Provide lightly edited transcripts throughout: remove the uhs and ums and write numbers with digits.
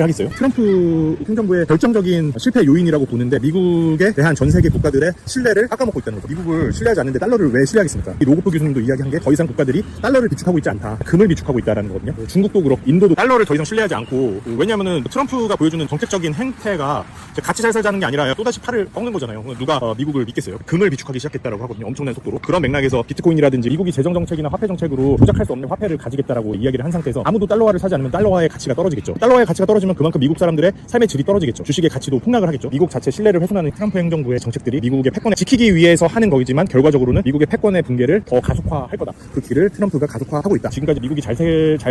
하겠어요. 트럼프 행정부의 결정적인 실패 요인이라고 보는데 미국에 대한 전 세계 국가들의 신뢰를 깎아먹고 있다는 거죠. 미국을 신뢰하지 않는데 달러를 왜 신뢰하겠습니까? 이 로고프 교수님도 이야기한 게 더 이상 국가들이 달러를 비축하고 있지 않다. 금을 비축하고 있다는 거거든요. 중국도 그렇고 인도도 달러를 더 이상 신뢰하지 않고 왜냐하면 트럼프가 보여주는 정책적인 행태가 같이 잘 살자는 게 아니라 또다시 팔을 꺾는 거잖아요. 누가 미국을 믿겠어요? 금을 비축하기 시작했다라고 하거든요. 엄청난 속도로. 그런 맥락에서 비트코인이라든지 미국이 재정 정책이나 화폐 정책으로 조작할 수 없는 화폐를 가지겠다라고 이야기를 한 상태에서 아무도 달러화를 사지 않으면 달러화의 가치가 떨어지겠죠. 달러화의 가치가 떨어지면 그만큼 미국 사람들의 삶의 질이 떨어지겠죠. 주식의 가치도 폭락을 하겠죠. 미국 자체 신뢰를 훼손하는 트럼프 행정부의 정책들이 미국의 패권을 지키기 위해서 하는 거이지만 결과적으로는 미국의 패권의 붕괴를 더 가속화할 거다. 그 길을 트럼프가 가속화하고 있다. 지금까지 미국이 잘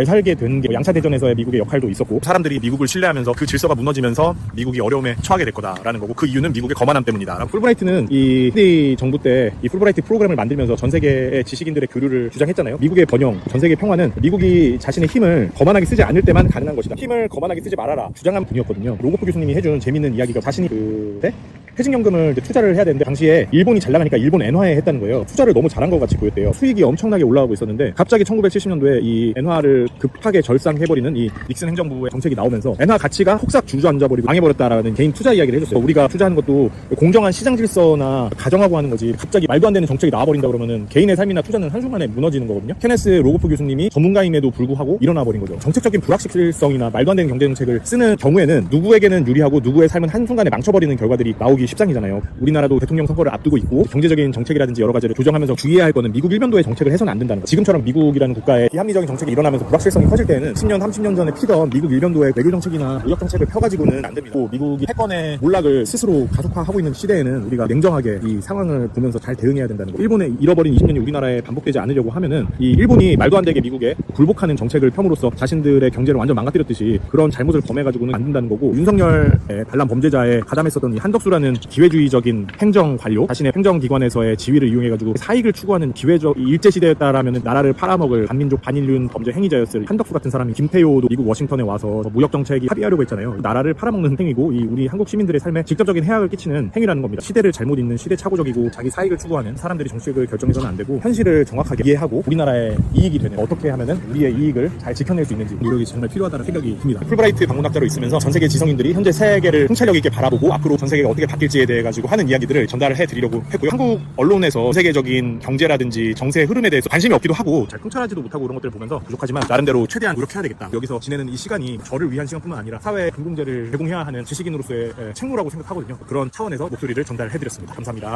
살게 된 게 양차대전에서의 미국의 역할도 있었고 사람들이 미국을 신뢰하면서 그 질서가 무너지면서 미국이 어려움에 처하게 될 거다라는 거고 그 이유는 미국의 거만함 때문이다. 풀브라이트는 이 케네디 정부 때 이 풀브라이트 프로그램을 만들면서 전 세계의 지식인들의 교류를 주장했잖아요. 미국의 번영, 전 세계 평화는 미국이 자신의 힘을 거만하게 쓰지 않을 때만 가능한 것이다. 힘을 거만하게 쓰지 말아라 주장한 분이었거든요. 로고프 교수님이 해준 재밌는 이야기가 자신이 그때 퇴직연금을 투자를 해야 되는데 당시에 일본이 잘 나가니까 일본 엔화에 했다는 거예요. 투자를 너무 잘한 것 같이 보였대요. 수익이 엄청나게 올라가고 있었는데 갑자기 1970년도에 이 엔화를 급하게 절상해버리는 이 닉슨 행정부의 정책이 나오면서 엔화 가치가 혹삭 주저앉아버리고 망해버렸다라는 개인 투자 이야기를 해줬어요. 우리가 투자하는 것도 공정한 시장 질서나 가정하고 하는 거지 갑자기 말도 안 되는 정책이 나와버린다 그러면은 개인의 삶이나 투자는 한순간에 무너지는 거거든요. 케네스 로고프 교수님이 전문가임에도 불구하고 일어나버린 거죠. 정책적인 불확실성이나 말도 안 되는 경제정책을 쓰는 경우에는 누구에게는 유리하고 누구의 삶은 한순간에 망쳐버리는 결과들이 나오기 십상이잖아요. 우리나라도 대통령 선거를 앞두고 있고 경제적인 정책이라든지 여러 가지를 조정하면서 주의해야 할 거는 미국 일변도의 정책을 해서는 안 된다는 거. 지금처럼 미국이라는 국가의 비합리적인 정책이 일어나면서 불확실성이 커질 때는 10년, 30년 전에 피던 미국 일변도의 외교 정책이나 무역 정책을 펴가지고는 안 됩니다. 또 미국이 패권의 몰락을 스스로 가속화하고 있는 시대에는 우리가 냉정하게 이 상황을 보면서 잘 대응해야 된다는 거. 일본의 잃어버린 20년이 우리나라에 반복되지 않으려고 하면은 이 일본이 말도 안 되게 미국에 굴복하는 정책을 펴므로써 자신들의 경제를 완전 망가뜨렸듯이 그런 잘못을 범해가지고는 안 된다는 거고 윤석열의 반란 범죄자에 가담했었던 이 한덕수라는 기회주의적인 행정 관료 자신의 행정기관에서의 지위를 이용해가지고 사익을 추구하는 기회적 일제시대였다라면 나라를 팔아먹을 반민족 반인륜 범죄 행위자였을 한덕수 같은 사람이 김태효도 미국 워싱턴에 와서 무역정책이 합의하려고 했잖아요. 나라를 팔아먹는 행위고 이 우리 한국 시민들의 삶에 직접적인 해악을 끼치는 행위라는 겁니다. 시대를 잘못 잇는 시대착오적이고 자기 사익을 추구하는 사람들이 정책을 결정해서는 안 되고 현실을 정확하게 이해하고 우리나라의 이익이 되는 어떻게 하면은 우리의 이익을 잘 지켜낼 수 있는지 노력이 정말 필요하다는 생각이 듭니다. 풀브라이트 방문학자로 있으면서 전 세계 지성인들이 현재 세계를 통찰력 있게 바라보고 앞으로 전 세계가 어떻게 바뀔지에 대해 가지고 하는 이야기들을 전달을 해드리려고 했고요. 한국 언론에서 세계적인 경제라든지 정세의 흐름에 대해서 관심이 없기도 하고 잘 통찰하지도 못하고 그런 것들을 보면서 부족하지만 나름대로 최대한 노력해야 되겠다. 여기서 지내는 이 시간이 저를 위한 시간뿐만 아니라 사회 공동체를 제공해야 하는 지식인으로서의 책무라고 생각하거든요. 그런 차원에서 목소리를 전달해드렸습니다. 감사합니다.